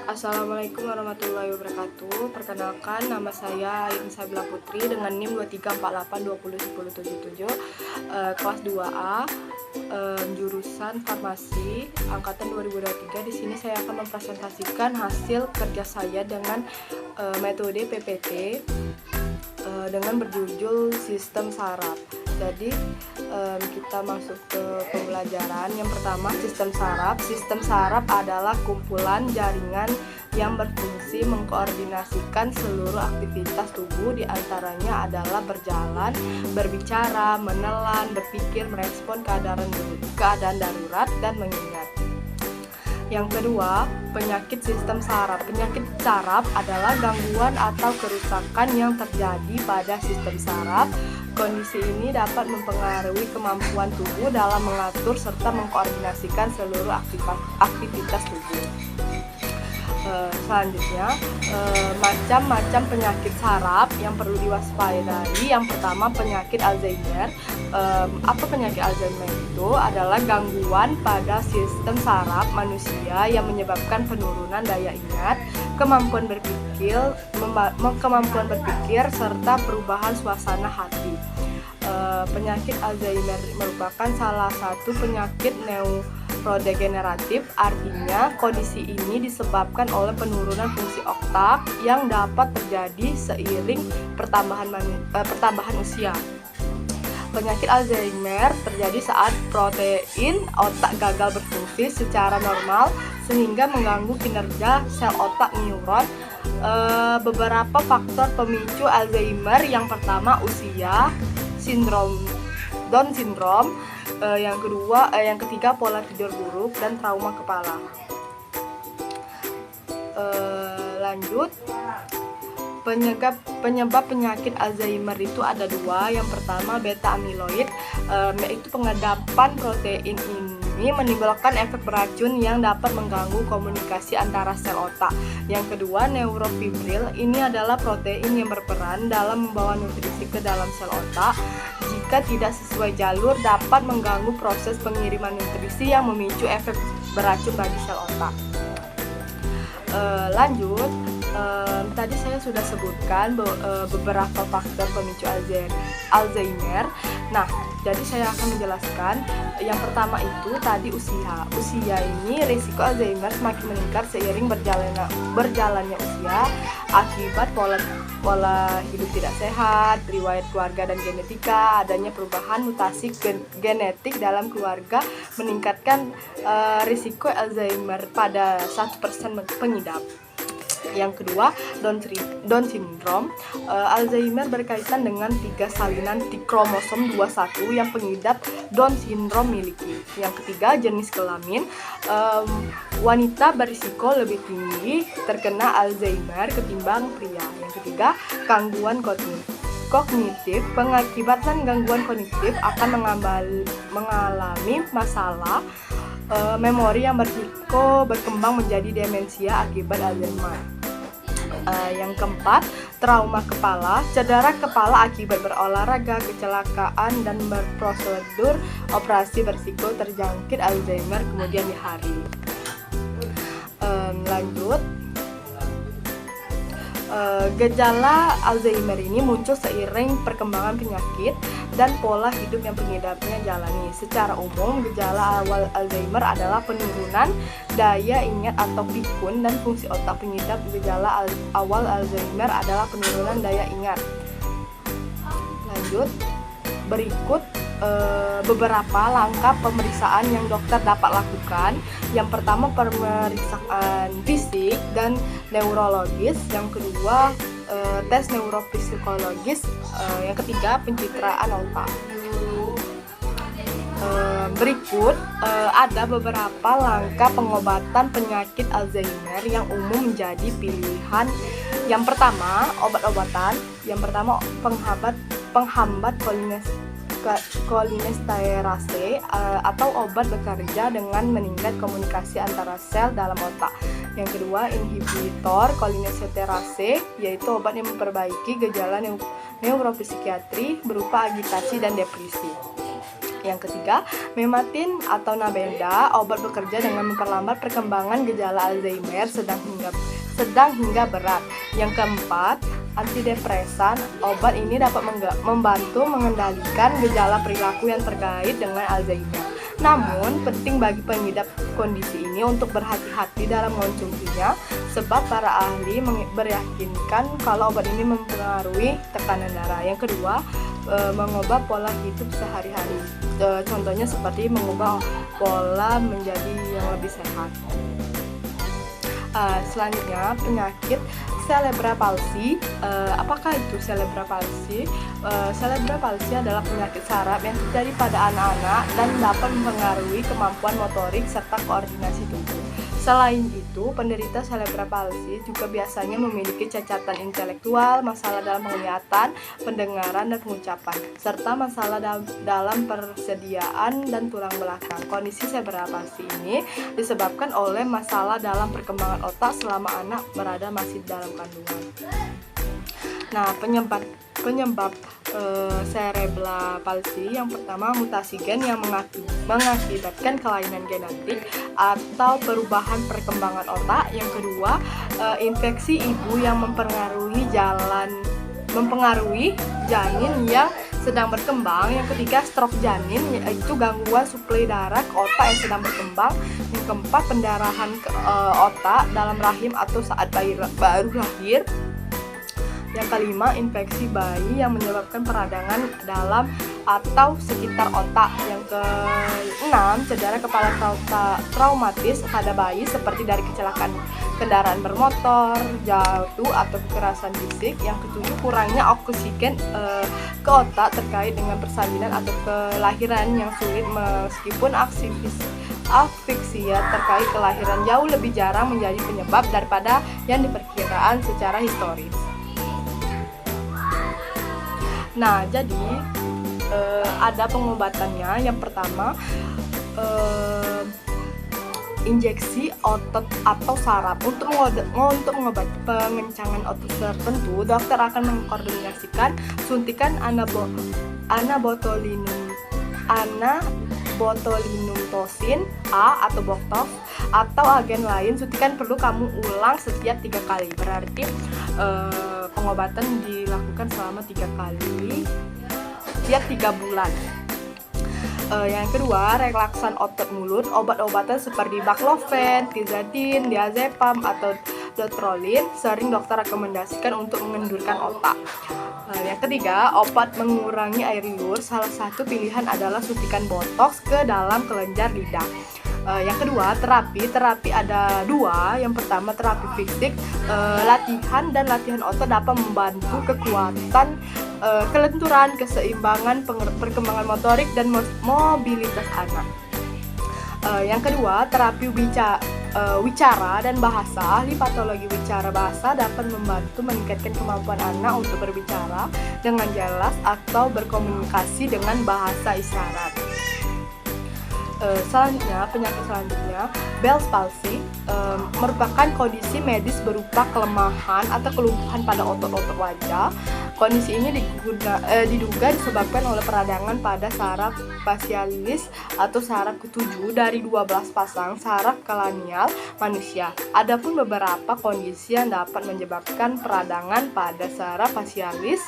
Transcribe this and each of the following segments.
Assalamualaikum warahmatullahi wabarakatuh. Perkenalkan, nama saya Ain Sabila Putri dengan NIM 2348201077, kelas 2A, jurusan farmasi angkatan 2023. Di sini saya akan mempresentasikan hasil kerja saya dengan metode PPT dengan berjudul sistem saraf. Jadi kita masuk ke pembelajaran. Yang pertama, sistem saraf. Sistem saraf adalah kumpulan jaringan yang berfungsi mengkoordinasikan seluruh aktivitas tubuh, diantaranya adalah berjalan, berbicara, menelan, berpikir, merespon keadaan darurat, dan mengingat. Yang kedua, penyakit sistem saraf. Penyakit saraf adalah gangguan atau kerusakan yang terjadi pada sistem saraf. Kondisi ini dapat mempengaruhi kemampuan tubuh dalam mengatur serta mengkoordinasikan seluruh aktivitas tubuh. Selanjutnya, macam-macam penyakit saraf yang perlu diwaspadai. Yang pertama, penyakit Alzheimer. Apa penyakit Alzheimer itu? Adalah gangguan pada sistem saraf manusia yang menyebabkan penurunan daya ingat, kemampuan berpikir serta perubahan suasana hati. Penyakit Alzheimer merupakan salah satu penyakit neurodegeneratif, artinya kondisi ini disebabkan oleh penurunan fungsi otak yang dapat terjadi seiring pertambahan usia. Penyakit Alzheimer terjadi saat protein otak gagal berfungsi secara normal sehingga mengganggu kinerja sel otak neuron. Beberapa faktor pemicu Alzheimer, yang pertama usia, Down syndrome, yang ketiga pola tidur buruk dan trauma kepala. Lanjut, penyebab penyakit Alzheimer itu ada dua. Yang pertama, beta amiloid, yaitu pengedapan protein ini menimbulkan efek beracun yang dapat mengganggu komunikasi antara sel otak. Yang kedua, neurofibril, ini adalah protein yang berperan dalam membawa nutrisi ke dalam sel otak. Jika tidak sesuai jalur, dapat mengganggu proses pengiriman nutrisi yang memicu efek beracun bagi sel otak. Lanjut, tadi saya sudah sebutkan beberapa faktor pemicu Alzheimer. Nah, jadi saya akan menjelaskan. Yang pertama itu tadi usia. Usia ini risiko Alzheimer semakin meningkat seiring berjalannya usia akibat pola hidup tidak sehat, riwayat keluarga dan genetika. Adanya perubahan mutasi genetik dalam keluarga meningkatkan risiko Alzheimer pada 1% pengidap. Yang kedua, Down syndrome. Alzheimer berkaitan dengan 3 salinan di kromosom 21 yang pengidap Down syndrome miliki. Yang ketiga, jenis kelamin. Wanita berisiko lebih tinggi terkena Alzheimer ketimbang pria. Yang ketiga, gangguan kognitif. Pengakibatan gangguan kognitif akan mengalami masalah memori yang berisiko berkembang menjadi demensia akibat Alzheimer. Yang keempat, trauma kepala. Cedera kepala akibat berolahraga, kecelakaan, dan berprosedur operasi berisiko terjangkit Alzheimer kemudian hari. Lanjut, gejala Alzheimer ini muncul seiring perkembangan penyakit dan pola hidup yang pengidapnya jalani. Secara umum, gejala awal Alzheimer adalah penurunan daya ingat atau pikun dan fungsi otak. Pengidap gejala awal Alzheimer adalah penurunan daya ingat. Lanjut, berikut beberapa langkah pemeriksaan yang dokter dapat lakukan. Yang pertama, pemeriksaan fisik dan neurologis. Yang kedua, tes neuropsikologis. Yang ketiga, pencitraan otak. Berikut ada beberapa langkah pengobatan penyakit Alzheimer yang umum menjadi pilihan. Yang pertama, obat-obatan. Yang pertama, penghambat kolinesterase atau obat bekerja dengan meningkat komunikasi antara sel dalam otak. Yang kedua, inhibitor kolinesterase, yaitu obat yang memperbaiki gejala neuropsikiatri berupa agitasi dan depresi. Yang ketiga, mematin atau nabenda, obat bekerja dengan memperlambat perkembangan gejala Alzheimer sedang hingga berat. Yang keempat, antidepresan, obat ini dapat membantu mengendalikan gejala perilaku yang terkait dengan Alzheimer. Namun, penting bagi pengidap kondisi ini untuk berhati-hati dalam mengonsumsinya, sebab para ahli beryakinkan kalau obat ini mempengaruhi tekanan darah. Yang kedua, mengubah pola hidup sehari-hari. Contohnya seperti mengubah pola menjadi yang lebih sehat. Selanjutnya, penyakit cerebral palsy. Apakah itu cerebral palsy? Cerebral palsy adalah penyakit saraf yang terjadi pada anak-anak dan dapat mempengaruhi kemampuan motorik serta koordinasi tubuh. Selain itu, penderita cerebral palsy juga biasanya memiliki cacatan intelektual, masalah dalam penglihatan, pendengaran, dan pengucapan, serta masalah dalam persediaan dan tulang belakang. Kondisi cerebral palsy ini disebabkan oleh masalah dalam perkembangan otak selama anak berada masih dalam kandungan. Nah, penyebab cerebral palsy yang pertama, mutasi gen yang mengakibatkan kelainan genetik atau perubahan perkembangan otak. Yang kedua, infeksi ibu yang mempengaruhi janin yang sedang berkembang. Yang ketiga, stroke janin, yaitu gangguan suplai darah ke otak yang sedang berkembang. Yang keempat, pendarahan ke otak dalam rahim atau saat bayi baru lahir. Yang kelima, infeksi bayi yang menyebabkan peradangan dalam atau sekitar otak. Yang keenam, cedera kepala traumatis pada bayi seperti dari kecelakaan kendaraan bermotor, jatuh, atau kekerasan fisik. Yang ketujuh, kurangnya oksigen ke otak terkait dengan persalinan atau kelahiran yang sulit, meskipun asfiksia terkait kelahiran jauh lebih jarang menjadi penyebab daripada yang diperkirakan secara historis. Nah, jadi ada pengobatannya. Yang pertama, injeksi otot atau saraf. Untuk mengobati pengencangan otot tertentu, dokter akan mengkoordinasikan suntikan botulinum A atau Botox atau agen lain. Suntikan perlu kamu ulang setiap 3 kali. Berarti pengobatan dilakukan selama 3 kali setiap 3 bulan. Yang kedua, relaksan otot mulut. Obat-obatan seperti baclofen, tizadin, diazepam, atau Dotrolin sering dokter rekomendasikan untuk mengendurkan otak. Yang ketiga, obat mengurangi air liur. Salah satu pilihan adalah suntikan botox ke dalam kelenjar lidah. Yang kedua, terapi ada 2. Yang pertama, terapi fisik. Latihan otot dapat membantu kekuatan, kelenturan, keseimbangan, perkembangan motorik, dan mobilitas anak. Yang kedua, terapi wicara dan bahasa. Ahli patologi wicara bahasa dapat membantu meningkatkan kemampuan anak untuk berbicara dengan jelas atau berkomunikasi dengan bahasa isyarat. Penyakit selanjutnya, Bell's palsy, merupakan kondisi medis berupa kelemahan atau kelumpuhan pada otot-otot wajah. Kondisi ini diduga disebabkan oleh peradangan pada saraf facialis atau saraf ketujuh dari 12 pasang saraf kranial manusia. Adapun beberapa kondisi yang dapat menyebabkan peradangan pada saraf facialis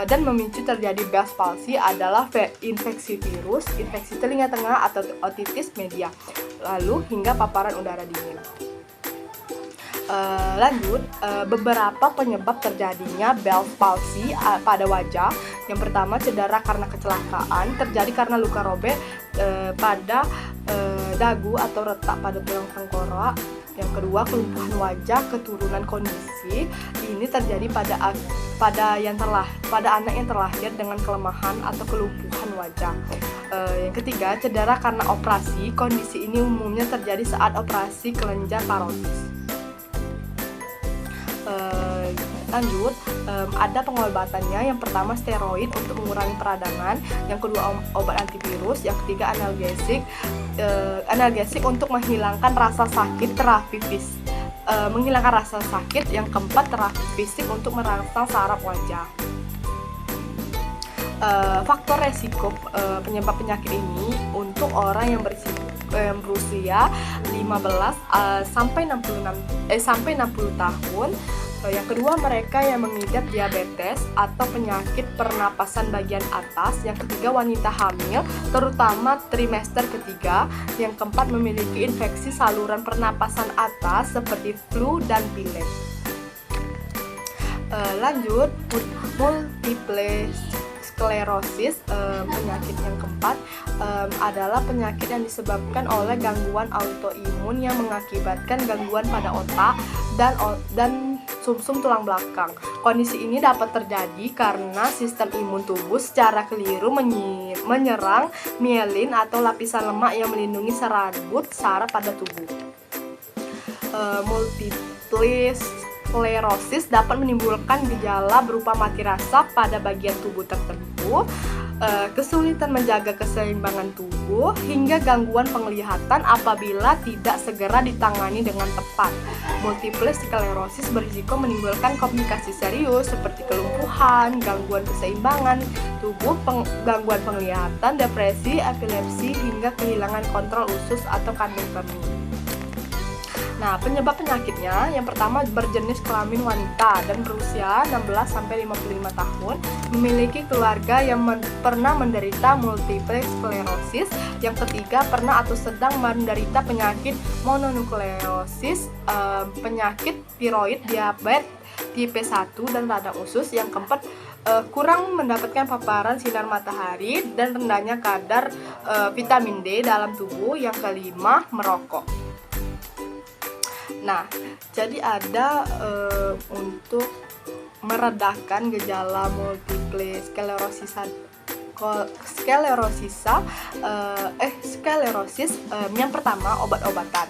dan memicu terjadi Bell's palsy adalah infeksi virus, infeksi telinga tengah atau otitis media, lalu hingga paparan udara dingin. Beberapa penyebab terjadinya Bell's palsy pada wajah. Yang pertama, cedera karena kecelakaan, terjadi karena luka robek pada dagu atau retak pada tulang tengkorak. Yang kedua, kelumpuhan wajah keturunan kondisi ini terjadi pada anak yang terlahir dengan kelemahan atau kelumpuhan wajah. Yang ketiga, cedera karena operasi. Kondisi ini umumnya terjadi saat operasi kelenjar parotis. Ada pengobatannya. Yang pertama, steroid untuk mengurangi peradangan. Yang kedua, obat antivirus. Yang ketiga, analgesik untuk menghilangkan rasa sakit, menghilangkan rasa sakit. Yang keempat, terapi fisik untuk merangsang saraf wajah. faktor resiko penyebab penyakit ini untuk orang yang berusia 15 sampai 60 tahun. Yang kedua, mereka yang mengidap diabetes atau penyakit pernapasan bagian atas. Yang ketiga, wanita hamil, terutama trimester ketiga. Yang keempat, memiliki infeksi saluran pernapasan atas seperti flu dan pilek. Lanjut, multiple sklerosis, penyakit yang keempat adalah penyakit yang disebabkan oleh gangguan autoimun yang mengakibatkan gangguan pada otak dan sumsum tulang belakang. Kondisi ini dapat terjadi karena sistem imun tubuh secara keliru menyerang mielin atau lapisan lemak yang melindungi serabut saraf pada tubuh. Multiple sklerosis dapat menimbulkan gejala berupa mati rasa pada bagian tubuh tertentu, kesulitan menjaga keseimbangan tubuh, hingga gangguan penglihatan apabila tidak segera ditangani dengan tepat. Multiple sklerosis berisiko menimbulkan komplikasi serius seperti kelumpuhan, gangguan keseimbangan tubuh, gangguan penglihatan, depresi, epilepsi, hingga kehilangan kontrol usus atau kandung kemih. Nah, penyebab penyakitnya yang pertama berjenis kelamin wanita dan berusia 16-55 tahun, memiliki keluarga yang pernah menderita multiple sklerosis. Yang ketiga, pernah atau sedang menderita penyakit mononukleosis, penyakit tiroid, diabetes tipe 1 dan radang usus. Yang keempat, kurang mendapatkan paparan sinar matahari dan rendahnya kadar vitamin D dalam tubuh. Yang kelima, merokok. Nah, jadi ada untuk meredakan gejala multiple sklerosis, yang pertama, obat-obatan.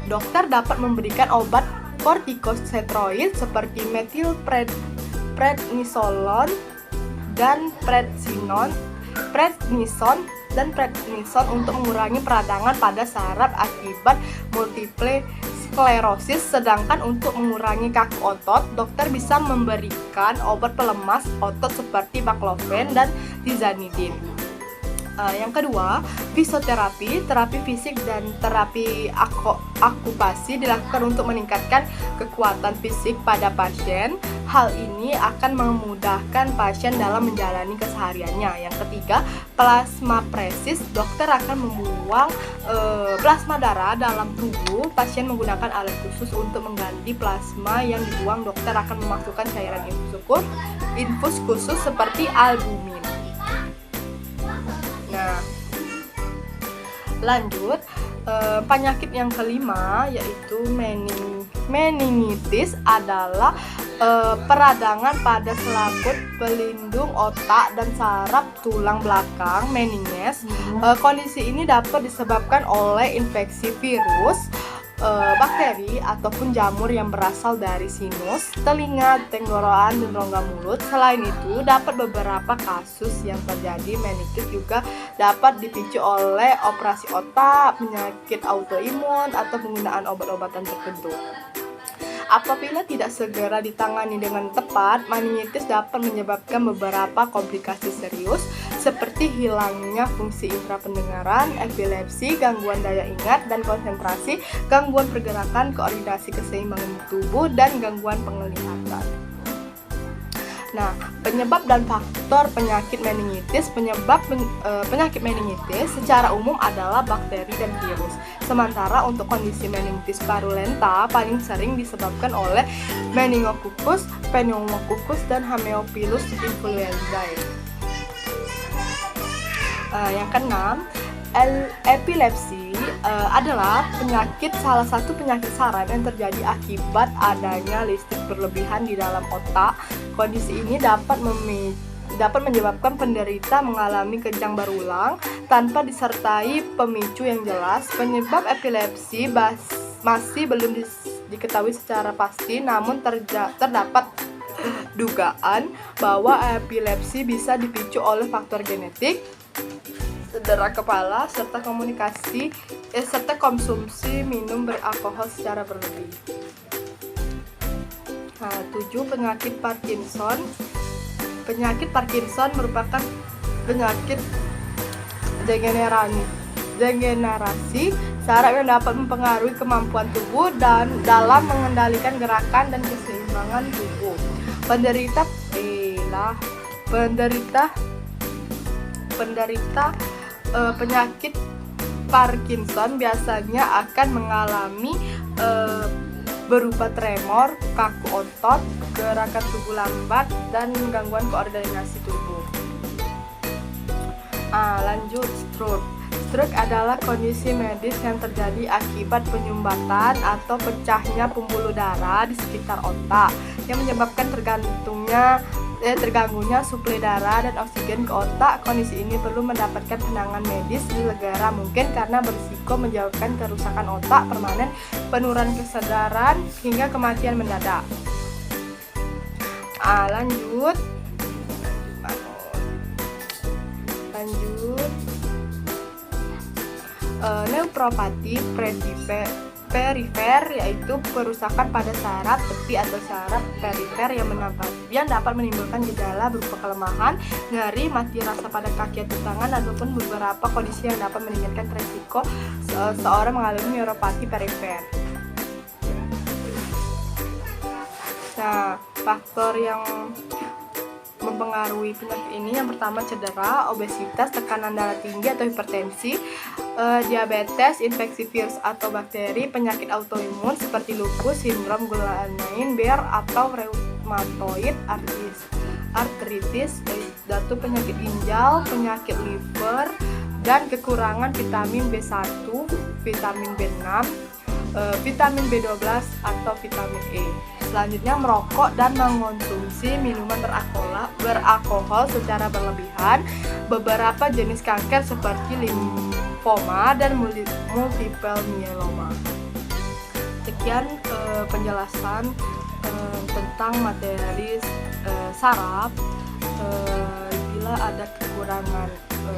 Dokter dapat memberikan obat kortikosteroid seperti methylprednisolone dan prednison untuk mengurangi peradangan pada saraf akibat multiple sklerosis. Sedangkan untuk mengurangi kaku otot, dokter bisa memberikan obat pelemas otot seperti baclofen dan tizanidin. Yang kedua, fisioterapi, terapi fisik dan terapi akupasi dilakukan untuk meningkatkan kekuatan fisik pada pasien. Hal ini akan memudahkan pasien dalam menjalani kesehariannya. Yang ketiga, plasmapresis, dokter akan membuang plasma darah dalam tubuh pasien menggunakan alat khusus untuk mengganti plasma yang dibuang. Dokter akan memasukkan cairan infus khusus seperti albumin. Nah, lanjut, penyakit yang kelima yaitu meningitis adalah peradangan pada selaput pelindung otak dan saraf tulang belakang, meninges. Kondisi ini dapat disebabkan oleh infeksi virus, bakteri ataupun jamur yang berasal dari sinus, telinga, tenggorokan, dan rongga mulut. Selain itu, dapat beberapa kasus yang terjadi meningitis juga dapat dipicu oleh operasi otak, penyakit autoimun, atau penggunaan obat-obatan tertentu. Apabila tidak segera ditangani dengan tepat, meningitis dapat menyebabkan beberapa komplikasi serius seperti hilangnya fungsi indera pendengaran, epilepsi, gangguan daya ingat dan konsentrasi, gangguan pergerakan, koordinasi keseimbangan tubuh, dan gangguan penglihatan. Nah, penyebab dan faktor penyakit meningitis. Penyakit meningitis secara umum adalah bakteri dan virus. Sementara untuk kondisi meningitis parulenta paling sering disebabkan oleh meningococcus, pneumococcus, dan Haemophilus influenzae. Yang keenam, epilepsi adalah salah satu penyakit saraf yang terjadi akibat adanya listrik berlebihan di dalam otak. Kondisi ini dapat menyebabkan penderita mengalami kejang berulang tanpa disertai pemicu yang jelas. Penyebab epilepsi masih belum diketahui secara pasti, namun terdapat dugaan bahwa epilepsi bisa dipicu oleh faktor genetik, cedera kepala, serta konsumsi minum beralkohol secara berlebih. 7. Penyakit Parkinson. Penyakit Parkinson merupakan penyakit degenerasi saraf yang dapat mempengaruhi kemampuan tubuh dan dalam mengendalikan gerakan dan keseimbangan tubuh. Penderita penyakit Parkinson biasanya akan mengalami berupa tremor, kaku otot, gerakan tubuh lambat, dan gangguan koordinasi tubuh. Lanjut, stroke. Stroke adalah kondisi medis yang terjadi akibat penyumbatan atau pecahnya pembuluh darah di sekitar otak yang menyebabkan terganggunya suplai darah dan oksigen ke otak. Kondisi ini perlu mendapatkan penanganan medis segera mungkin karena berisiko menyebabkan kerusakan otak permanen, penurunan kesadaran, hingga kematian mendadak. Lanjut. Neuropati perifer yaitu kerusakan pada saraf tepi atau saraf perifer yang dapat menimbulkan gejala berupa kelemahan, nyeri, mati rasa pada kaki atau tangan, ataupun beberapa kondisi yang dapat meningkatkan risiko seorang mengalami neuropati perifer. Nah, faktor yang mempengaruhi penyakit ini yang pertama cedera, obesitas, tekanan darah tinggi atau hipertensi, diabetes, infeksi virus atau bakteri, penyakit autoimun seperti lupus, sindrom Guillain-Barré atau rheumatoid arthritis, yaitu penyakit ginjal, penyakit liver, dan kekurangan vitamin B1, vitamin B6, vitamin B12 atau vitamin E. Selanjutnya merokok dan mengonsumsi minuman beralkohol secara berlebihan, beberapa jenis kanker seperti limfoma dan multiple myeloma. Sekian penjelasan tentang materi saraf. Bila ada kekurangan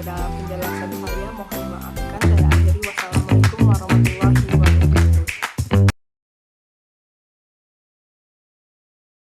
dalam penjelasan saya, mohon maafkan. Saya akhiri. Wassalamualaikum warahmatullahi wabarakatuh.